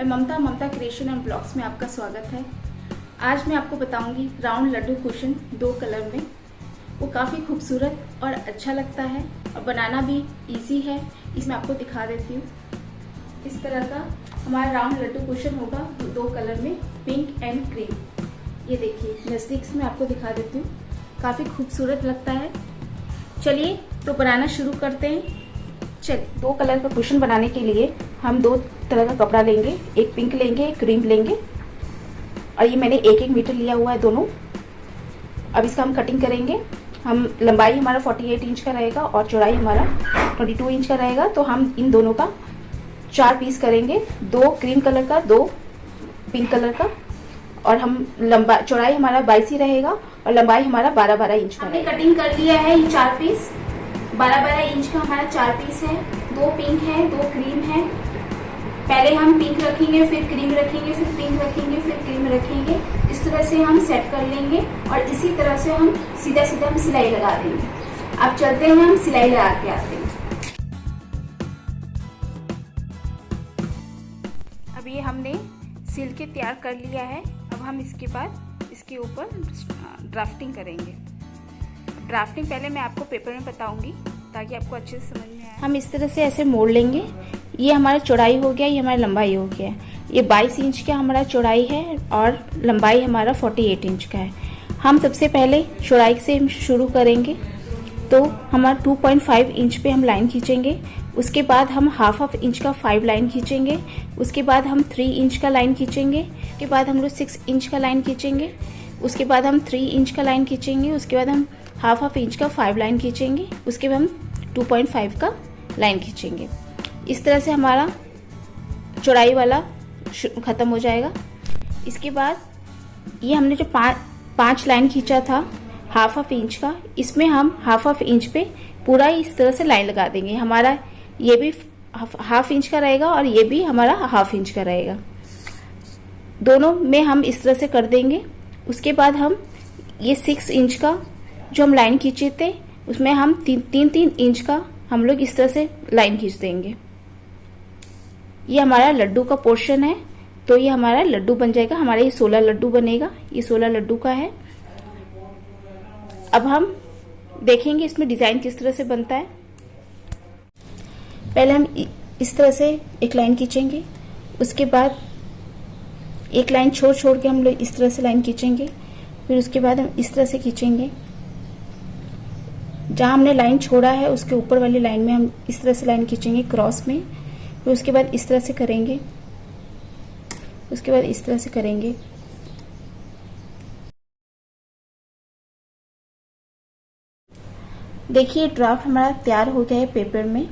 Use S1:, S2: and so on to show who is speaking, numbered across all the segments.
S1: मैं ममता creation and blogs में आपका स्वागत है। आज मैं आपको बताऊंगी राउंड लड्डू कुशन 2 कलर में। वो काफ़ी खूबसूरत और अच्छा लगता है और बनाना भी इजी है। इसमें आपको दिखा देती हूँ। इस तरह का हमारा राउंड लड्डू कुशन होगा 2 कलर में, पिंक एंड क्रीम। ये देखिए, नज़दीक से मैं आपको दिखा देती हूँ। काफ़ी खूबसूरत लगता है। चलिए तो बनाना शुरू करते हैं। चलिए, 2 कलर का कुशन बनाने के लिए हम 2 तरह का कपड़ा लेंगे। एक पिंक लेंगे, एक क्रीम लेंगे, और ये मैंने 1-1 मीटर लिया हुआ है दोनों। अब इसका हम कटिंग करेंगे। हम लंबाई हमारा 48 इंच का रहेगा और चौड़ाई हमारा 22 इंच का रहेगा। तो हम इन दोनों का 4 पीस करेंगे, 2 क्रीम कलर का, 2 पिंक कलर का। और हम चौड़ाई हमारा 22 ही रहेगा और लंबाई हमारा 12-12 इंच का। हमने कटिंग कर लिया है ये 4 पीस। 12-12 इंच का हमारा 4 पीस है। 2 पिंक है, 2 क्रीम है। पहले हम पिंक रखेंगे, फिर क्रीम रखेंगे, फिर पिंक रखेंगे, फिर क्रीम रखेंगे। इस तरह से हम सेट कर लेंगे और इसी तरह से हम सीधा हम सिलाई लगा देंगे। अब चलते हैं, हम सिलाई लगा के आते हैं। अब ये हमने सिल के तैयार कर लिया है। अब हम इसके बाद इसके ऊपर ड्राफ्टिंग करेंगे। ड्राफ्टिंग पहले मैं आपको पेपर में बताऊंगी ताकि आपको अच्छे से समझ में आए। हम इस तरह से ऐसे मोड़ लेंगे। ये हमारा चौड़ाई हो गया, ये हमारा लंबाई हो गया। ये 22 इंच का हमारा चौड़ाई है और लंबाई हमारा 48 इंच का है। हम सबसे पहले चौड़ाई से शुरू करेंगे। तो हमारा 2.5 इंच पे हम लाइन खींचेंगे। उसके बाद हम हाफ इंच का 5 लाइन खींचेंगे। उसके बाद हम 3 इंच का लाइन खींचेंगे। उसके बाद हम लोग 6 इंच का लाइन खींचेंगे। उसके बाद हम 3 इंच का लाइन खींचेंगे। उसके बाद हम हाफ इंच का 5 लाइन खींचेंगे। उसके बाद हम 2.5 का लाइन खींचेंगे। इस तरह से हमारा चौड़ाई वाला ख़त्म हो जाएगा। इसके बाद ये हमने जो 5 लाइन खींचा था हाफ इंच का, इसमें हम हाफ इंच पे पूरा इस तरह से लाइन लगा देंगे। हमारा ये भी हाफ इंच का रहेगा और ये भी हमारा हाफ इंच का रहेगा। दोनों में हम इस तरह से कर देंगे। उसके बाद हम ये 6 इंच का जो हम लाइन खींचे थे उसमें हम 3-3 इंच का हम लोग इस तरह से लाइन खींच देंगे। ये हमारा लड्डू का पोर्शन है। तो ये हमारा लड्डू बन जाएगा। हमारा ये 16 लड्डू बनेगा। ये 16 लड्डू का है। अब हम देखेंगे इसमें डिजाइन किस तरह से बनता है। पहले हम इस तरह से एक लाइन खींचेंगे। उसके बाद एक लाइन छोड़ के हम लोग इस तरह से लाइन खींचेंगे। फिर उसके बाद हम इस तरह से खींचेंगे। जहां हमने लाइन छोड़ा है उसके ऊपर वाली लाइन में हम इस तरह से लाइन खींचेंगे क्रॉस में। फिर उसके बाद इस तरह से करेंगे। उसके बाद इस तरह से करेंगे। देखिए, ड्राफ्ट हमारा तैयार हो गया है पेपर में।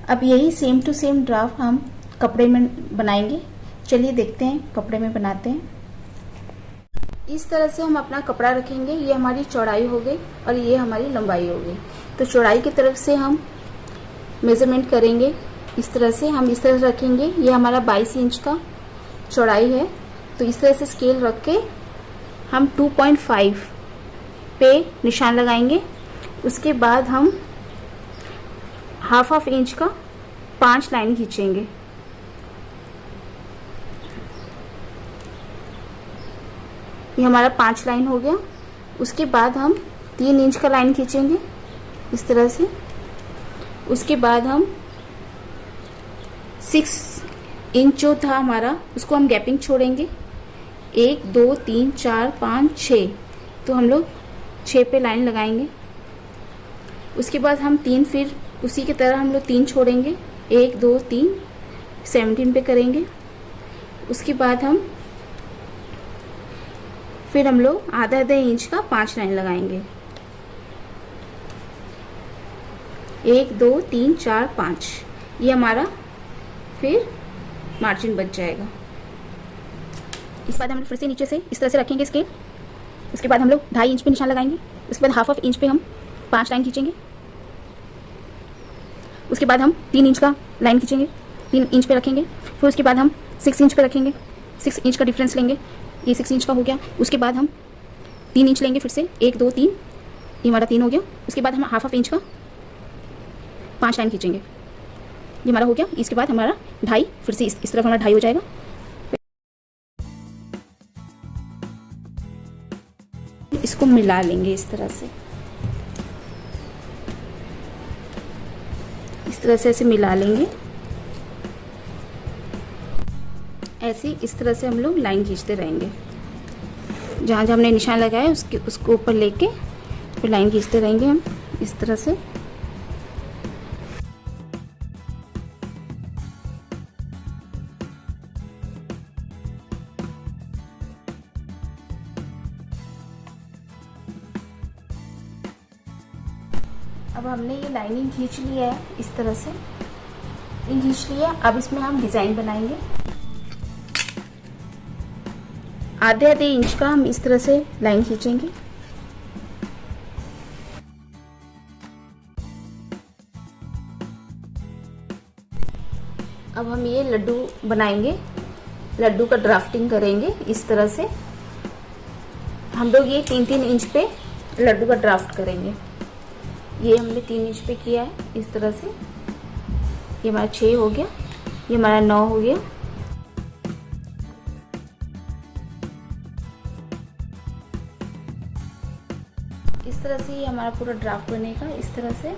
S1: अब यही सेम टू सेम ड्राफ्ट हम कपड़े में बनाएंगे। चलिए देखते हैं, कपड़े में बनाते हैं। इस तरह से हम अपना कपड़ा रखेंगे। ये हमारी चौड़ाई हो गई और ये हमारी लंबाई हो गई। तो चौड़ाई की तरफ से हम मेजरमेंट करेंगे। इस तरह से हम इस तरह से रखेंगे। ये हमारा 22 इंच का चौड़ाई है। तो इस तरह से स्केल रख के हम 2.5 पे निशान लगाएंगे। उसके बाद हम हाफ इंच का 5 लाइन खींचेंगे। ये हमारा 5 लाइन हो गया। उसके बाद हम 3 इंच का लाइन खींचेंगे इस तरह से। उसके बाद हम 6 इंच जो था हमारा उसको हम गैपिंग छोड़ेंगे। 1 2 3 4 5 6। तो हम लोग 6 पे लाइन लगाएंगे। उसके बाद हम 3 फिर उसी की तरह हम लोग 3 छोड़ेंगे। 1 2 3 17 पे करेंगे। उसके बाद फिर हम लोग आधा इंच का 5 लाइन लगाएंगे। 1 2 3 4 5। ये हमारा फिर मार्जिन बच जाएगा। इस बाद हम लोग फिर से नीचे से इस तरह से रखेंगे स्केल। उसके बाद हम लोग 2.5 इंच पे निशान लगाएंगे। उसके बाद हाफ इंच पे हम 5 लाइन खींचेंगे। उसके बाद हम 3 इंच का लाइन खींचेंगे, 3 इंच पे रखेंगे। फिर उसके बाद हम 6 इंच पे रखेंगे। 6 इंच का डिफरेंस लेंगे। ये 6 इंच का हो गया। उसके बाद हम 3 इंच लेंगे फिर से। 1 2 3, ये हमारा 3 हो गया। उसके बाद हम हाफ इंच का 5 लाइन खींचेंगे। ये हमारा हो गया। इसके बाद हमारा ढाई, फिर से इस तरफ हमारा ढाई हो जाएगा। इसको मिला लेंगे इस तरह से, इस तरह से ऐसे मिला लेंगे। ऐसे इस तरह से हम लोग लाइन खींचते रहेंगे। जहाँ जहाँ हमने निशान लगाया उसको ऊपर लेके फिर लाइन खींचते रहेंगे हम इस तरह से। अब हमने ये लाइनिंग खींच लिया है इस तरह से, ये खींच लिया। अब इसमें हम डिज़ाइन बनाएंगे। आधे आधे इंच का हम इस तरह से लाइन खींचेंगे। अब हम ये लड्डू बनाएंगे, लड्डू का ड्राफ्टिंग करेंगे इस तरह से। हम लोग ये 3-3 इंच पे लड्डू का ड्राफ्ट करेंगे। ये हमने 3 इंच पे किया है इस तरह से। ये हमारा 6 हो गया, ये हमारा 9 हो गया। इस तरह से ये हमारा पूरा ड्राफ्ट बनेगा इस तरह से।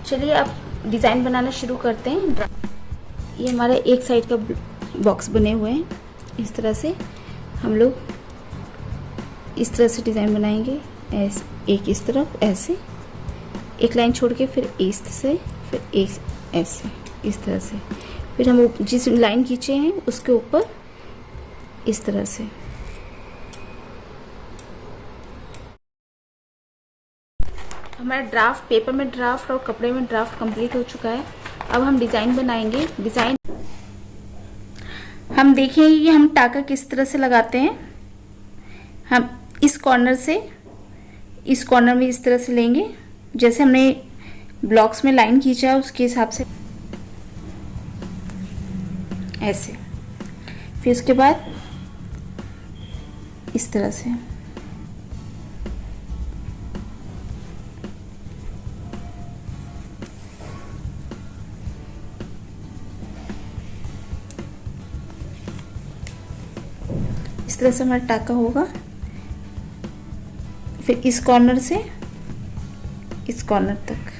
S1: चलिए अब डिज़ाइन बनाना शुरू करते हैं। ये हमारे एक साइड का बॉक्स बने हुए हैं इस तरह से। हम लोग इस तरह से डिज़ाइन बनाएंगे। ऐसे एक इस तरफ ऐसे एक लाइन छोड़ के फिर इस से, फिर एक ऐसे इस तरह से। फिर हम जिस लाइन खींचे हैं उसके ऊपर इस तरह से। हमारा ड्राफ्ट पेपर में ड्राफ्ट और कपड़े में ड्राफ्ट कंप्लीट हो चुका है। अब हम डिज़ाइन बनाएंगे। डिज़ाइन हम देखेंगे कि हम टाका किस तरह से लगाते हैं। हम इस कॉर्नर से इस कॉर्नर में इस तरह से लेंगे, जैसे हमने ब्लॉक्स में लाइन खींचा है उसके हिसाब से ऐसे। फिर उसके बाद इस तरह से इस तरह से हमारा टाका होगा। फिर इस कॉर्नर से इस कॉर्नर तक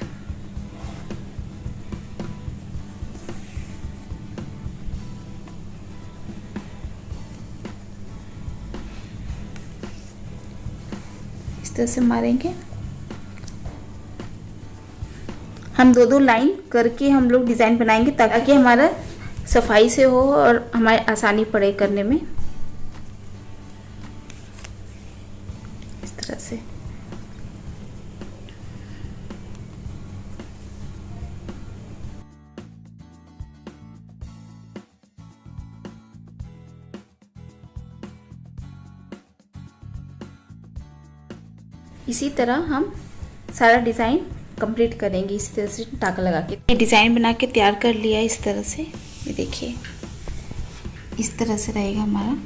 S1: इस तरह से मारेंगे। हम 2-2 लाइन करके हम लोग डिज़ाइन बनाएंगे ताकि हमारा सफाई से हो और हमारे आसानी पड़े करने में। इस तरह से इसी तरह हम सारा डिज़ाइन कंप्लीट करेंगे। इसी तरह से टाका लगा के ये डिज़ाइन बना के तैयार कर लिया इस तरह से। ये देखिए इस तरह से रहेगा हमारा।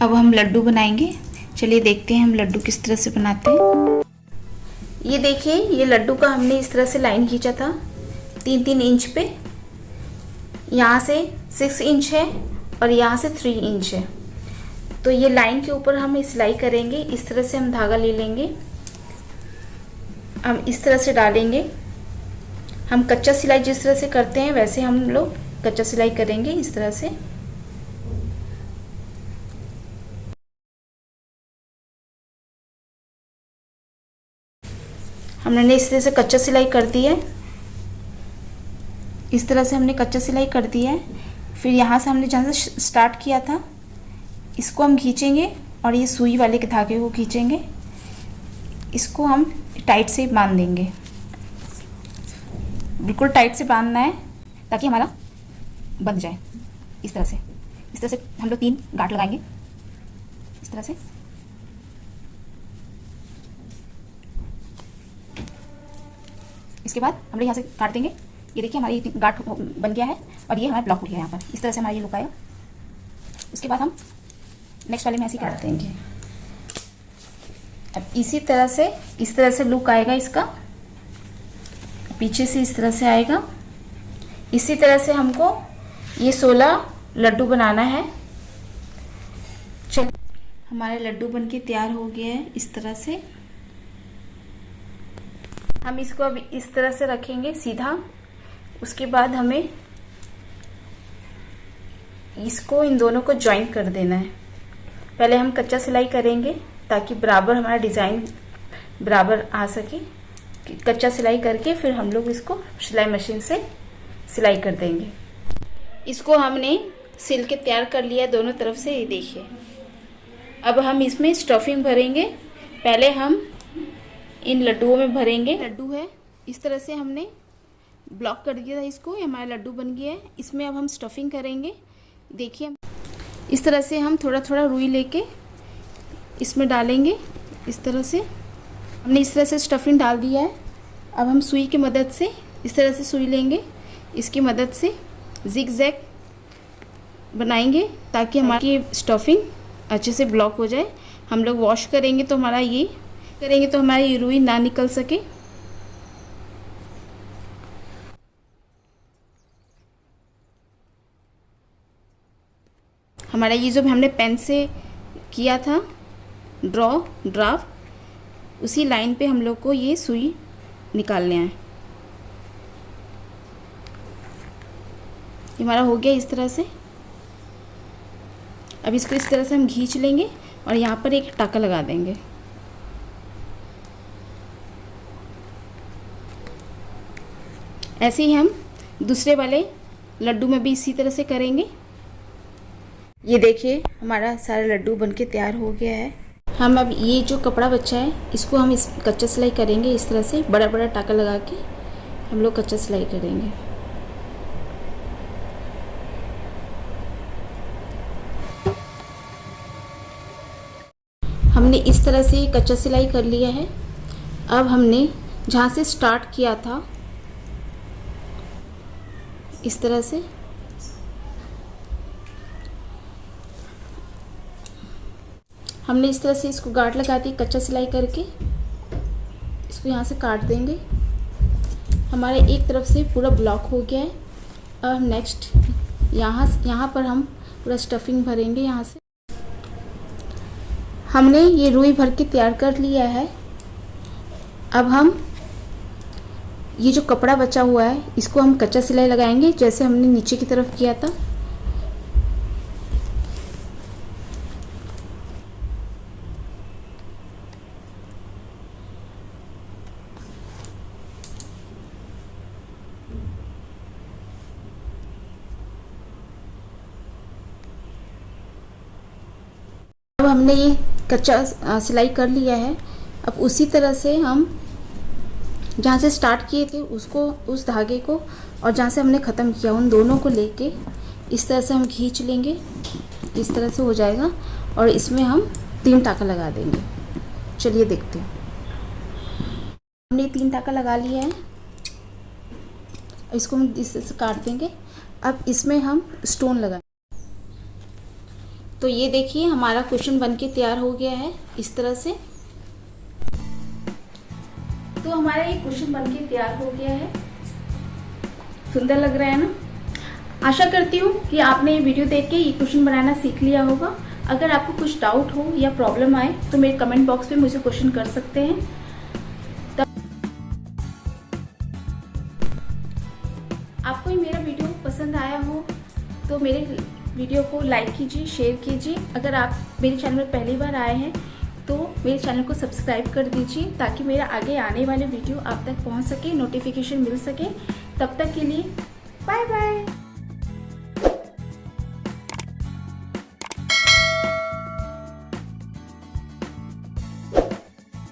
S1: अब हम लड्डू बनाएंगे। चलिए देखते हैं हम लड्डू किस तरह से बनाते हैं। ये देखिए ये लड्डू का हमने इस तरह से लाइन खींचा था 3-3 इंच पे। यहाँ से 6 इंच है और यहाँ से 3 इंच है। तो ये लाइन के ऊपर हम सिलाई करेंगे। इस तरह से हम धागा ले लेंगे, हम इस तरह से डालेंगे। हम कच्चा सिलाई जिस तरह से करते हैं वैसे हम लोग कच्चा सिलाई करेंगे इस तरह से। हमने इस तरह से कच्चा सिलाई कर दी है। इस तरह से हमने कच्चा सिलाई कर दी है। फिर यहाँ से हमने जहाँ से स्टार्ट किया था इसको हम खींचेंगे और ये सुई वाले के धागे को खींचेंगे। इसको हम टाइट से बांध देंगे, बिल्कुल टाइट से बांधना है ताकि हमारा बंध जाए। इस तरह से हम लोग 3 गांठ लगाएंगे इस तरह से। इसके बाद हम लोग यहाँ से काट देंगे। ये देखिए हमारी गांठ बन गया है और ये हमारा ब्लॉक हो गया है यहाँ पर। इस तरह से हमारा ये लुक आया। उसके बाद हम नेक्स्ट वाले में ऐसे काट देंगे। अब इसी तरह से इस तरह से लुक आएगा इसका पीछे से इस तरह से आएगा। इसी तरह से हमको ये 16 लड्डू बनाना है। चल, हमारे लड्डू बनके तैयार हो गया है। इस तरह से हम इसको अब इस तरह से रखेंगे सीधा। उसके बाद हमें इसको इन दोनों को ज्वाइन कर देना है। पहले हम कच्चा सिलाई करेंगे ताकि बराबर हमारा डिज़ाइन बराबर आ सके। कच्चा सिलाई करके फिर हम लोग इसको सिलाई मशीन से सिलाई कर देंगे। इसको हमने सिल के तैयार कर लिया दोनों तरफ से, ये देखिए। अब हम इसमें स्टफिंग भरेंगे। पहले हम इन लड्डुओं में भरेंगे। लड्डू है, इस तरह से हमने ब्लॉक कर दिया था इसको, ये हमारा लड्डू बन गया है। इसमें अब हम स्टफिंग करेंगे। देखिए इस तरह से हम थोड़ा थोड़ा रुई लेके इसमें डालेंगे। इस तरह से हमने इस तरह से स्टफिंग डाल दिया है। अब हम सुई की मदद से इस तरह से सुई लेंगे, इसकी मदद से जिग जैग बनाएंगे ताकि हमारी स्टफिंग अच्छे से ब्लॉक हो जाए। हम लोग वॉश करेंगे तो हमारी ये रुई ना निकल सके। हमारा ये जो हमने पेन से किया था ड्राफ्ट, उसी लाइन पे हम लोग को ये सुई निकालने है। हमारा हो गया इस तरह से। अब इसको इस तरह से हम खींच लेंगे और यहाँ पर एक टाका लगा देंगे। ऐसे ही हम दूसरे वाले लड्डू में भी इसी तरह से करेंगे। ये देखिए हमारा सारा लड्डू बनके तैयार हो गया है। हम अब ये जो कपड़ा बचा है इसको हम इस कच्चा सिलाई करेंगे। इस तरह से बड़ा बड़ा टाका लगा के हम लोग कच्चा सिलाई करेंगे। हमने इस तरह से कच्चा सिलाई कर लिया है। अब हमने जहाँ से स्टार्ट किया था इस तरह से हमने इस तरह से इसको गांठ लगा दी कच्चा सिलाई करके। इसको यहाँ से काट देंगे। हमारे एक तरफ से पूरा ब्लॉक हो गया है। अब नेक्स्ट यहाँ पर हम पूरा स्टफिंग भरेंगे। यहाँ से हमने ये रुई भर के तैयार कर लिया है। अब हम ये जो कपड़ा बचा हुआ है इसको हम कच्चा सिलाई लगाएंगे जैसे हमने नीचे की तरफ किया था। अब हमने ये कच्चा सिलाई कर लिया है। अब उसी तरह से हम जहाँ से स्टार्ट किए थे उसको, उस धागे को, और जहाँ से हमने ख़त्म किया उन दोनों को लेके इस तरह से हम खींच लेंगे। इस तरह से हो जाएगा और इसमें हम 3 टाका लगा देंगे। चलिए देखते हैं। हमने 3 टाका लगा लिया है। इसको हम इस तरह से काट देंगे। अब इसमें हम स्टोन लगाएंगे। तो ये देखिए हमारा कुशन बनके तैयार हो गया है इस तरह से। तो हमारा ये कुशन बनके तैयार हो गया है। सुंदर लग रहा है ना। आशा करती हूँ कि आपने ये वीडियो देख के ये कुशन बनाना सीख लिया होगा। अगर आपको कुछ डाउट हो या प्रॉब्लम आए तो मेरे कमेंट बॉक्स में मुझे क्वेश्चन कर सकते हैं। आपको ये मेरा वीडियो पसंद आया हो तो मेरे वीडियो को लाइक कीजिए, शेयर कीजिए। अगर आप मेरे चैनल में पहली बार आए हैं तो मेरे चैनल को सब्सक्राइब कर दीजिए ताकि मेरा आगे आने वाले वीडियो आप तक पहुंच सके, नोटिफिकेशन मिल सके। तब तक के लिए बाय बाय।